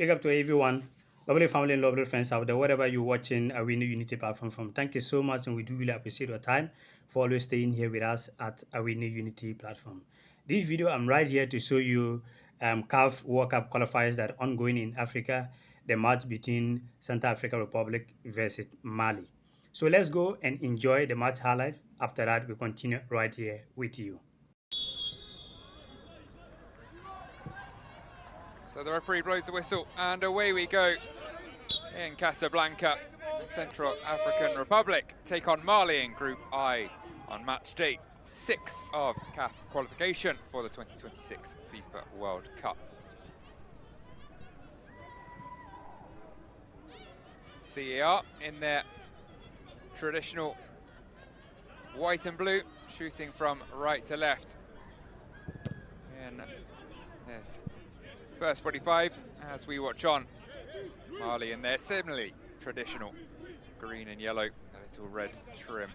big up to everyone, lovely family and lovely friends out there, wherever you're watching Awini Unity platform from. Thank you so much, and we do really appreciate your time for always staying here with us at Awini Unity platform. This video, I'm right here to show you CAF World Cup qualifiers that are ongoing in Africa, the match between Central African Republic versus Mali. So let's go and enjoy the match highlight. After that, we continue right here with you. So the referee blows the whistle and away we go in Casablanca. The Central African Republic take on Mali in Group I on match day 6 of CAF qualification for the 2026 FIFA World Cup. CAR in their traditional white and blue, shooting from right to left in this first 45 as we watch on. Mali in their similarly traditional green and yellow, a little red trim.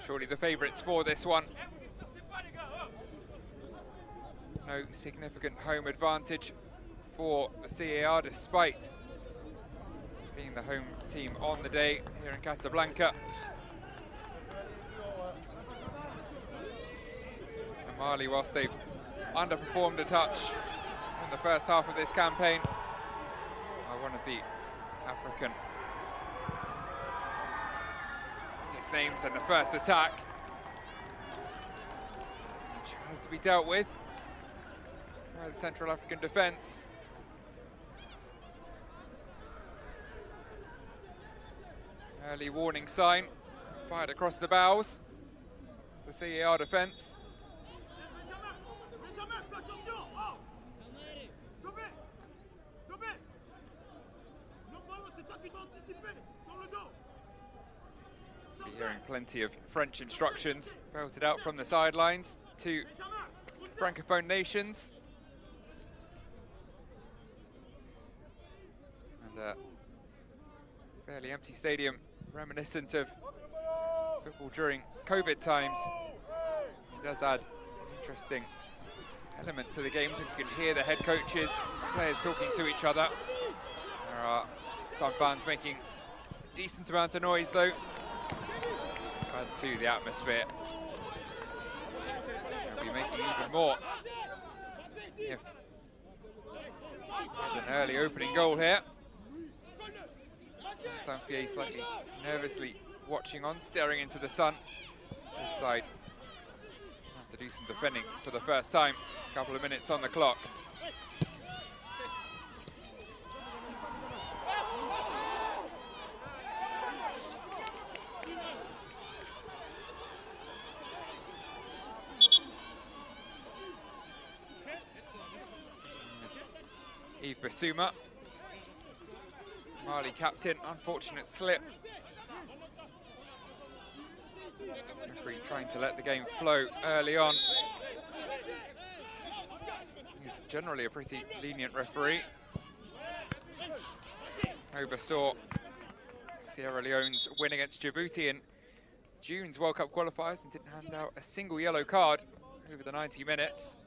Surely the favourites for this one. No significant home advantage for the CAR despite being the home team on the day here in Casablanca. And Mali, whilst they've underperformed a touch in the first half of this campaign, are one of the African biggest names in the first attack, which has to be dealt with by the Central African defence. Early warning sign fired across the bows. The CAR defence. Be hearing plenty of French instructions belted out from the sidelines to Francophone nations. And a fairly empty stadium, reminiscent of football during COVID times. It does add an interesting element to the games when you can hear the head coaches, players talking to each other. There are some fans making a decent amount of noise though, add to the atmosphere. They'll be making even more if there's an early opening goal here. Sanfier slightly nervously watching on, staring into the sun. This side have to do some defending for the first time. A couple of minutes on the clock. Yves Bissouma, Mali captain, unfortunate slip. Referee trying to let the game flow early on. He's generally a pretty lenient referee. Oversaw Sierra Leone's win against Djibouti in June's World Cup qualifiers and didn't hand out a single yellow card over the 90 minutes.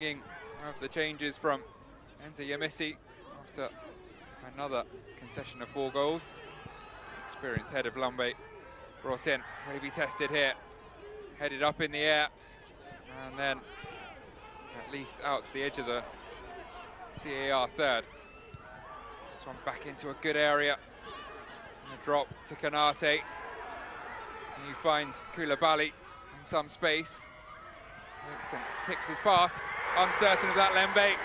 Of the changes from Enza Yemisi after another concession of 4 goals. Experienced head of Lambe brought in, ready to be tested here. Headed up in the air and then at least out to the edge of the CAR third. This one back into a good area. It's gonna drop to Kanate. And he finds Koulibaly in some space. Wilson picks his pass, uncertain of that Lembe,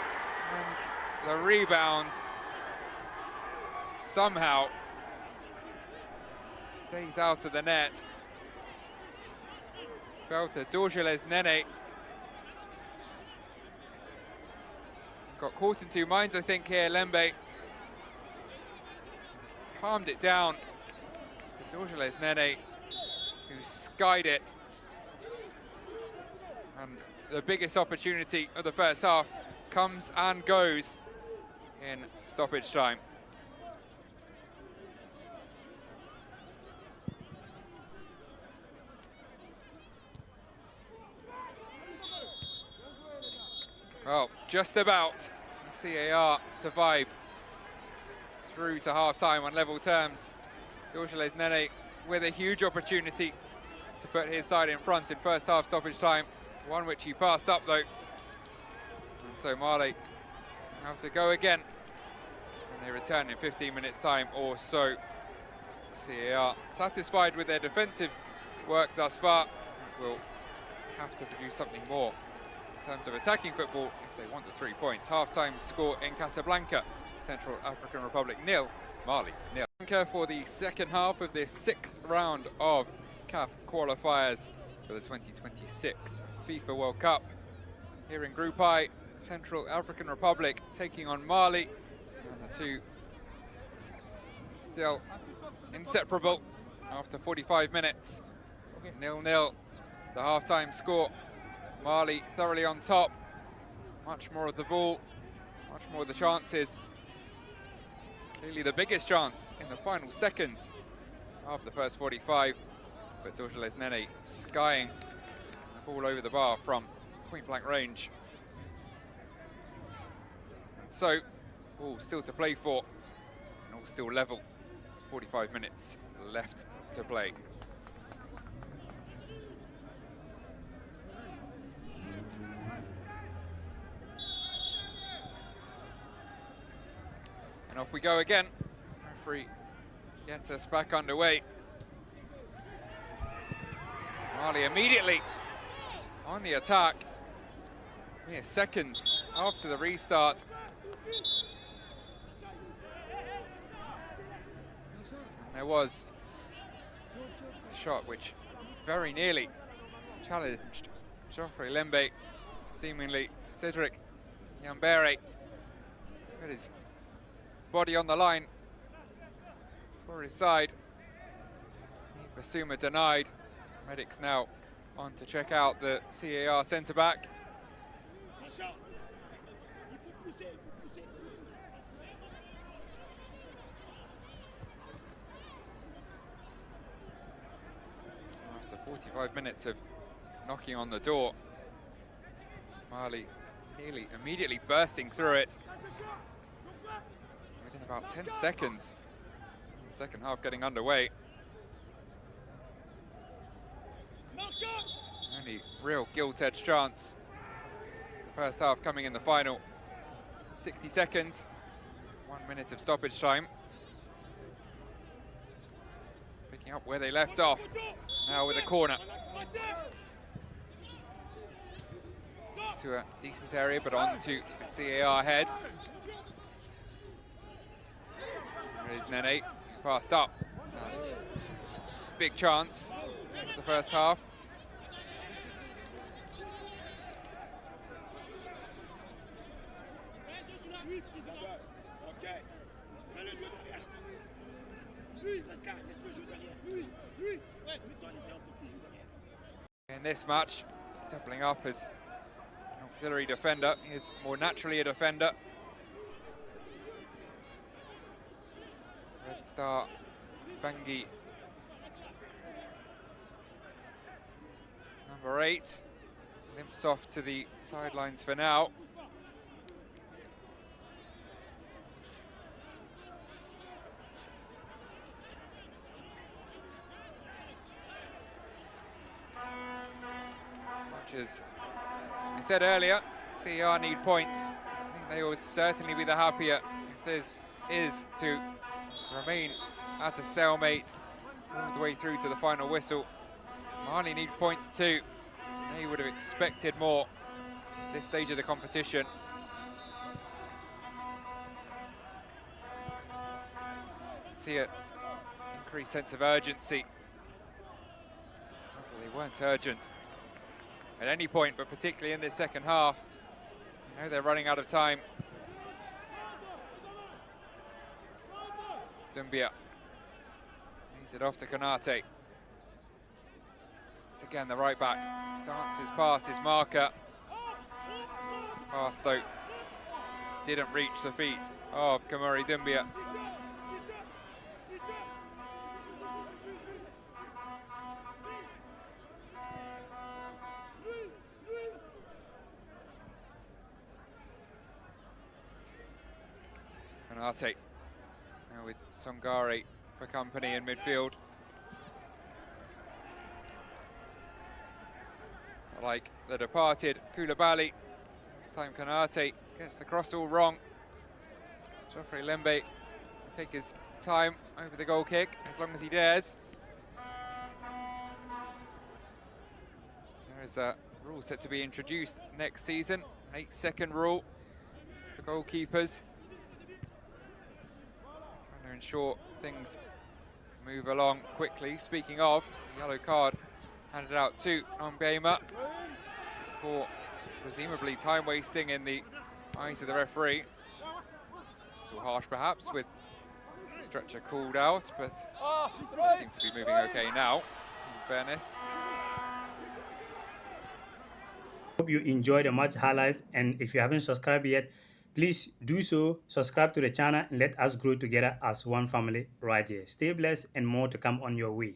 and the rebound somehow stays out of the net. Fell to Dorgeles Nene. Got caught in two minds, I think, here, Lembe. Palmed it down to Dorgeles Nene, who skied it. And the biggest opportunity of the first half comes and goes in stoppage time. just about. The CAR survive through to half-time on level terms. Dorgeles Nene with a huge opportunity to put his side in front in first half stoppage time, one which he passed up though. And so Mali have to go again, and they return in 15 minutes time or so. CAR satisfied with their defensive work thus far, will have to produce something more in terms of attacking football if they want the 3 points. Half-time score in Casablanca, Central African Republic 0, Mali 0. For the second half of this 6th round of CAF qualifiers for the 2026 FIFA World Cup. Here in Group I, Central African Republic taking on Mali, and the two still inseparable after 45 minutes. 0-0, the half-time score. Mali thoroughly on top, much more of the ball, much more of the chances. Clearly the biggest chance in the final seconds of the first 45, but Dorgeles Nene skying the ball over the bar from point-blank range. And so, all still to play for, and all still level. 45 minutes left to play. And off we go again. Referee gets us back underway. Mali immediately on the attack. Mere seconds after the restart. And there was a shot which very nearly challenged Geoffrey Lembe, seemingly Cedric Yambere. Put his body on the line for his side. Basuma denied. Medics now on to check out the CAR centre-back. After 45 minutes of knocking on the door, Mali nearly immediately bursting through it within about 10 seconds. The second half getting underway. Only real gilt-edged chance. The first half coming in the final 60 seconds. 1 minute of stoppage time. Picking up where they left off. Now with a corner. To a decent area, but on to a CAR head. There is Nene, who passed up. And big chance of the first half. In this match, doubling up as an auxiliary defender. He is more naturally a defender. Red Star Bangi, number 8, limps off to the sidelines for now. As I said earlier, CAR need points. I think they would certainly be the happier if this is to remain at a stalemate all the way through to the final whistle. Mali need points too. They would have expected more at this stage of the competition. See an increased sense of urgency. Not that they weren't urgent at any point, but particularly in this second half. You know they're running out of time. Dumbia leaves it off to Konate. It's again the right back. Dances past his marker. Pass though didn't reach the feet of Kamari Dumbia. Kanate now with Songare for company in midfield. Like the departed Koulibaly, this time Kanate gets the cross all wrong. Geoffrey Lembe will take his time over the goal kick as long as he dares. There is a rule set to be introduced next season, an 8-second rule for goalkeepers. Trying to ensure things move along quickly. Speaking of, the yellow card handed out to Nombema for presumably time wasting in the eyes of the referee. Too harsh perhaps with stretcher called out, but they seem to be moving okay now, in fairness. Hope you enjoyed the match highlight, and if you haven't subscribed yet, please do so. Subscribe to the channel and let us grow together as one family right here. Stay blessed and more to come on your way.